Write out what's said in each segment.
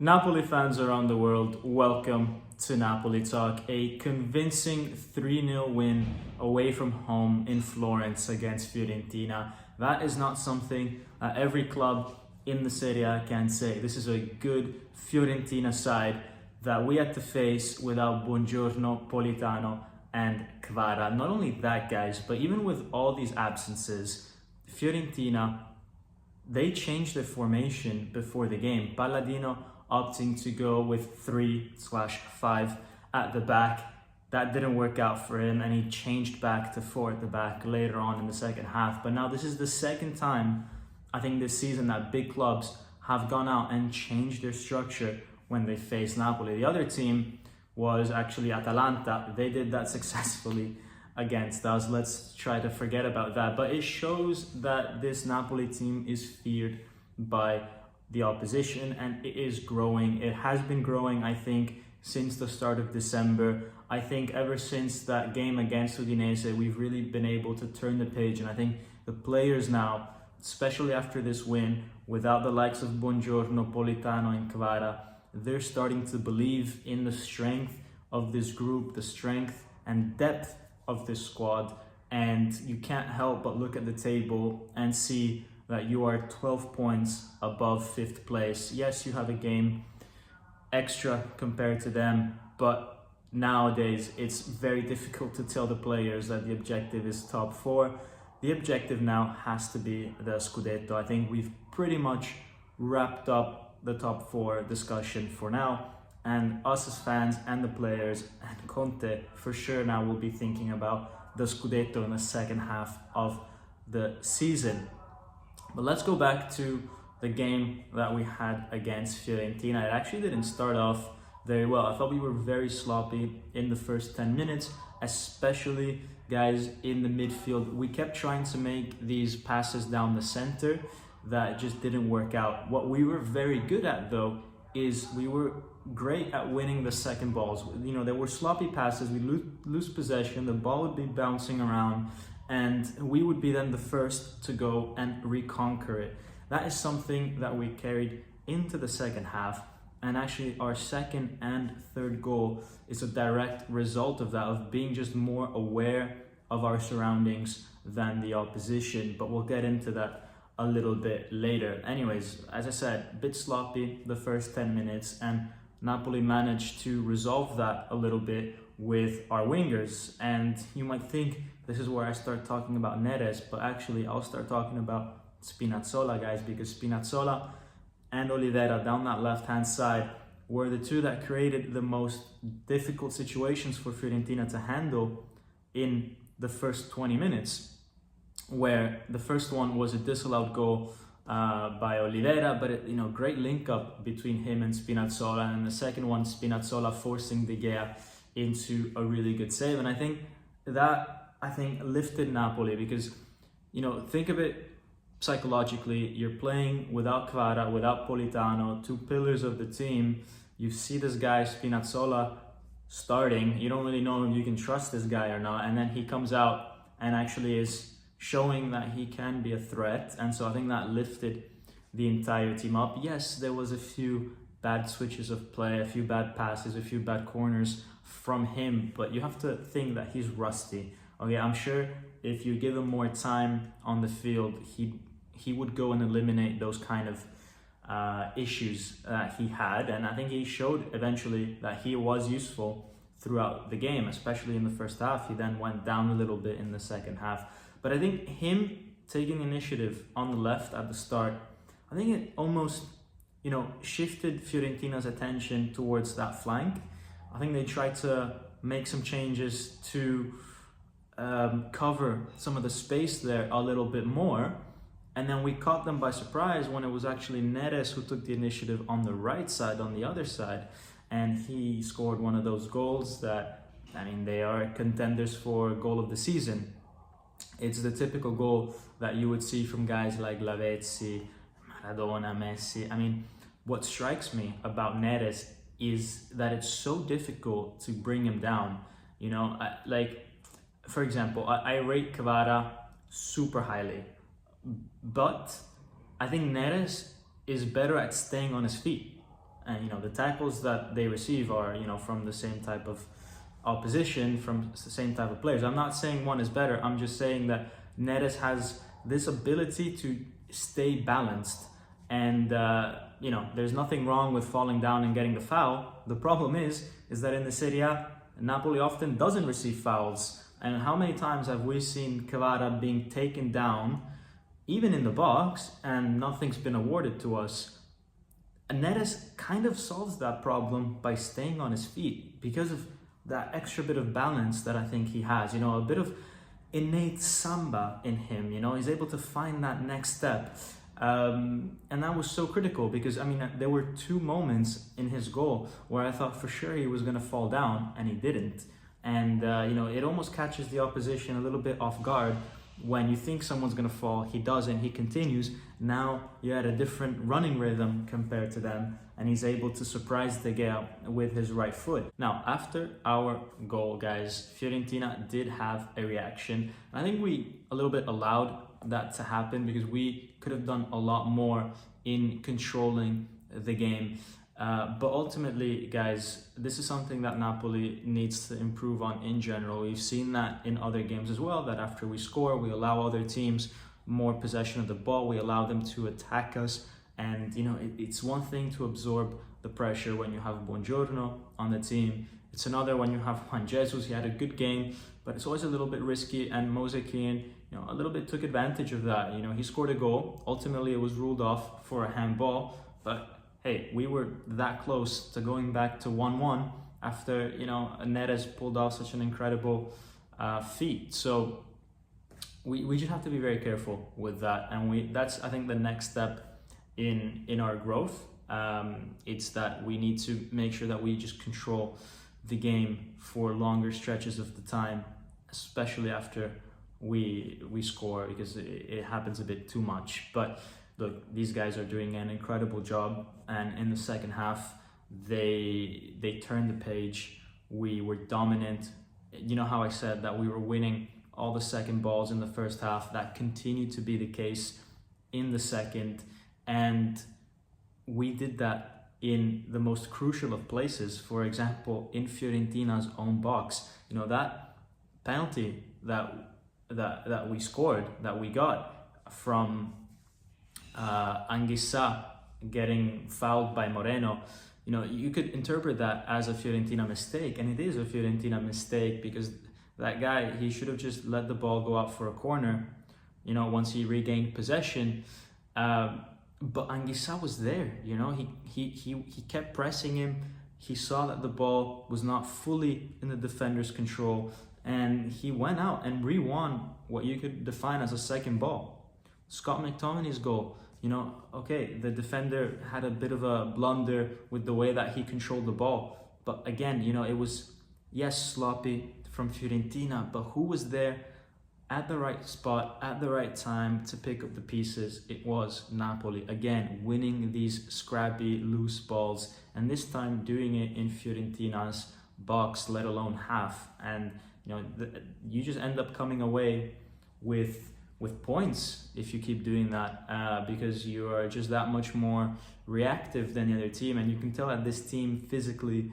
Napoli fans around the world, welcome to Napoli Talk. A convincing 3-0 win away from home in Florence against Fiorentina. That is not something every club in the Serie A can say. This is a good Fiorentina side that we had to face without Buongiorno, Politano and Kvara. Not only that, guys, but even with all these absences, Fiorentina, they changed their formation before the game. Palladino opting to go with 3/5 at the back. That didn't work out for him, and he changed back to 4 at the back later on in the second half. But now this is the second time, I think, this season that big clubs have gone out and changed their structure when they face Napoli. The other team was actually Atalanta. They did that successfully against us. Let's try to forget about that. But it shows that this Napoli team is feared by the opposition, and it is growing. It has been growing, I think, since the start of December. I think ever since that game against Udinese, we've really been able to turn the page, and I think the players now, especially after this win, without the likes of Buongiorno, Politano and Kvara, they're starting to believe in the strength of this group, the strength and depth of this squad, and you can't help but look at the table and see that you are 12 points above 5th place. Yes, you have a game extra compared to them, but nowadays it's very difficult to tell the players that the objective is top 4. The objective now has to be the Scudetto. I think we've pretty much wrapped up the top 4 discussion for now, and us as fans and the players and Conte for sure now will be thinking about the Scudetto in the second half of the season. But let's go back to the game that we had against Fiorentina. It actually didn't start off very well. I thought we were very sloppy in the first 10 minutes, especially, guys, in the midfield. We kept trying to make these passes down the center that just didn't work out. What we were very good at, though, is we were great at winning the second balls. You know, there were sloppy passes, we lose possession, the ball would be bouncing around, and we would be then the first to go and reconquer it. That is something that we carried into the second half, and actually our second and third goal is a direct result of that, of being just more aware of our surroundings than the opposition. But we'll get into that a little bit later. Anyways, as I said, a bit sloppy the first 10 minutes, and Napoli managed to resolve that a little bit with our wingers. And you might think this is where I start talking about Neres, but actually I'll start talking about Spinazzola, guys, because Spinazzola and Oliveira down that left-hand side were the two that created the most difficult situations for Fiorentina to handle in the first 20 minutes, where the first one was a disallowed goal by Oliveira, but great link up between him and Spinazzola, and the second one, Spinazzola forcing De Gea into a really good save. And I think that lifted Napoli, because think of it psychologically. You're playing without Kvara, without Politano, 2 pillars of the team. You see this guy Spinazzola starting, you don't really know if you can trust this guy or not, and then he comes out and actually is showing that he can be a threat. And so I think that lifted the entire team up. Yes, there was a few bad switches of play, a few bad passes, a few bad corners from him, but you have to think that he's rusty. Okay, I'm sure if you give him more time on the field, he would go and eliminate those kind of issues that he had. And I think he showed eventually that he was useful throughout the game, especially in the first half. He then went down a little bit in the second half. But I think him taking initiative on the left at the start, I think it almost, shifted Fiorentina's attention towards that flank. I think they tried to make some changes to cover some of the space there a little bit more. And then we caught them by surprise when it was actually Neres who took the initiative on the right side, on the other side. And he scored one of those goals that, they are contenders for goal of the season. It's the typical goal that you would see from guys like Lavezzi, Maradona, Messi. What strikes me about Neres is that it's so difficult to bring him down. For example, I rate Kvara super highly, but I think Neres is better at staying on his feet. And the tackles that they receive are from the same type of opposition, from the same type of players. I'm not saying one is better. I'm just saying that Neres has this ability to stay balanced, and there's nothing wrong with falling down and getting the foul. The problem is that in the Serie A, Napoli often doesn't receive fouls. And how many times have we seen Kvara being taken down, even in the box, and nothing's been awarded to us? And Neres kind of solves that problem by staying on his feet because of that extra bit of balance that I think he has. A bit of innate Samba in him. He's able to find that next step. And that was so critical because, there were 2 moments in his goal where I thought for sure he was going to fall down, and he didn't. And, it almost catches the opposition a little bit off guard. When you think someone's going to fall, he doesn't, he continues. Now you're at a different running rhythm compared to them, and he's able to surprise De Gea with his right foot. Now, after our goal, guys, Fiorentina did have a reaction. I think we a little bit allowed that to happen because we could have done a lot more in controlling the game. But ultimately, guys, this is something that Napoli needs to improve on in general. We've seen that in other games as well, that after we score, we allow other teams more possession of the ball. We allow them to attack us. And, it's one thing to absorb the pressure when you have Buongiorno on the team. It's another when you have Juan Jesus. He had a good game, but it's always a little bit risky. And Mose Kean, a little bit took advantage of that. He scored a goal. Ultimately, it was ruled off for a handball. But hey, we were that close to going back to 1-1 after, Neres pulled off such an incredible feat. So we just have to be very careful with that. And that's, I think, the next step in our growth. It's that we need to make sure that we just control the game for longer stretches of the time, especially after we score, because it happens a bit too much. But look, these guys are doing an incredible job, and in the second half, they turned the page. We were dominant. You know how I said that we were winning all the second balls in the first half? That continued to be the case in the second, and we did that in the most crucial of places. For example, in Fiorentina's own box. That penalty that we scored, that we got from Anguissa getting fouled by Moreno, you could interpret that as a Fiorentina mistake, and it is a Fiorentina mistake because that guy, he should have just let the ball go out for a corner, once he regained possession. But Anguissa was there, he kept pressing him. He saw that the ball was not fully in the defender's control, and he went out and re-won what you could define as a second ball. Scott McTominay's goal, okay, the defender had a bit of a blunder with the way that he controlled the ball. But again, it was, yes, sloppy from Fiorentina, but who was there at the right spot, at the right time to pick up the pieces? It was Napoli. Again, winning these scrappy, loose balls, and this time doing it in Fiorentina's box, let alone half. And, you just end up coming away with points if you keep doing that, because you are just that much more reactive than the other team. And you can tell that this team physically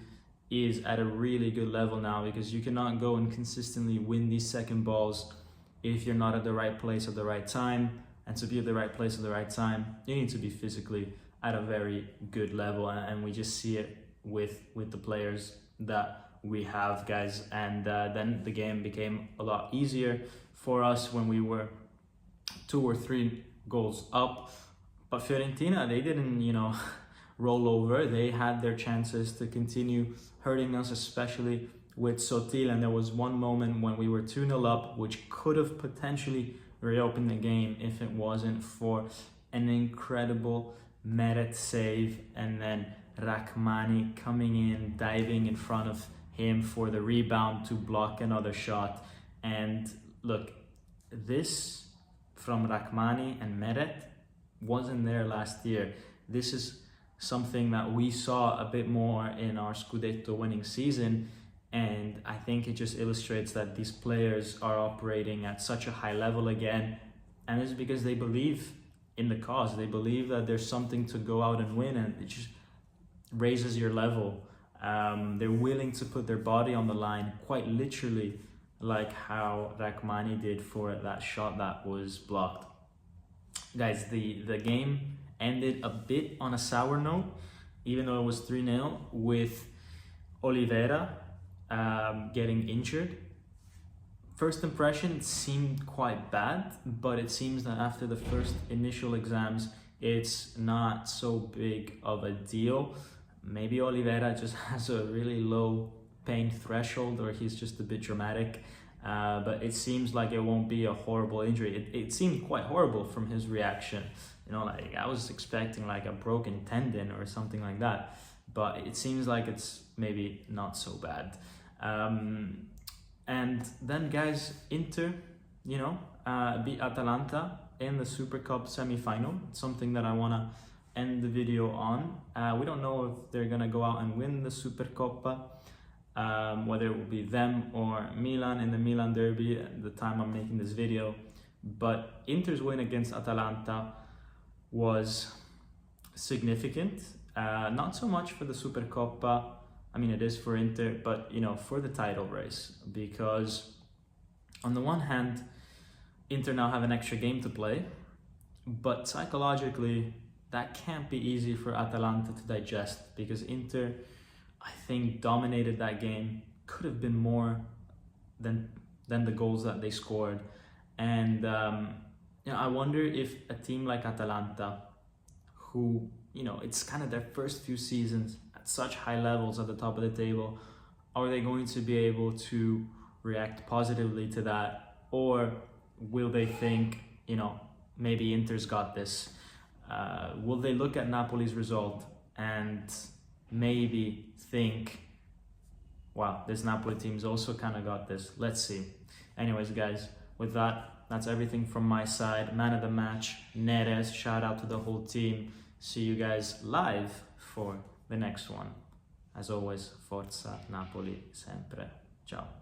is at a really good level now, because you cannot go and consistently win these second balls if you're not at the right place at the right time. And to be at the right place at the right time, you need to be physically at a very good level. And we just see it with the players that we have, guys. And then the game became a lot easier for us when we were 2 or 3 goals up. But Fiorentina, they didn't, roll over. They had their chances to continue hurting us, especially with Sotil. And there was one moment when we were 2-0 up, which could have potentially reopened the game if it wasn't for an incredible Meret save, and then Rachmani coming in, diving in front of him for the rebound to block another shot. And look, this from Rachmani and Meret wasn't there last year. This is something that we saw a bit more in our Scudetto winning season, and I think it just illustrates that these players are operating at such a high level again, and it's because they believe in the cause. They believe that there's something to go out and win, and raises your level. They're willing to put their body on the line, quite literally, like how Rachmani did for that shot that was blocked. Guys, the game ended a bit on a sour note, even though it was 3-0, with Oliveira getting injured. First impression seemed quite bad, but it seems that after the first initial exams, it's not so big of a deal. Maybe Oliveira just has a really low pain threshold, or he's just a bit dramatic. But it seems like it won't be a horrible injury. It seemed quite horrible from his reaction. You know, like I was expecting like a broken tendon or something like that. But it seems like it's maybe not so bad. And then, guys, Inter, beat Atalanta in the Super Cup semi-final. Something that I want to end the video on. We don't know if they're going to go out and win the Supercoppa, whether it will be them or Milan in the Milan derby at the time I'm making this video. But Inter's win against Atalanta was significant. Not so much for the Supercoppa. I mean, it is for Inter, but for the title race, because on the one hand, Inter now have an extra game to play, but psychologically, that can't be easy for Atalanta to digest, because Inter, I think, dominated that game. Could have been more than the goals that they scored. And I wonder if a team like Atalanta, who, it's kind of their first few seasons at such high levels at the top of the table, are they going to be able to react positively to that? Or will they think, maybe Inter's got this? Will they look at Napoli's result and maybe think, wow, this Napoli team's also kind of got this? Let's see. Anyways, guys, with that, that's everything from my side. Man of the match, Neres. Shout out to the whole team. See you guys live for the next one. As always, Forza Napoli sempre. Ciao.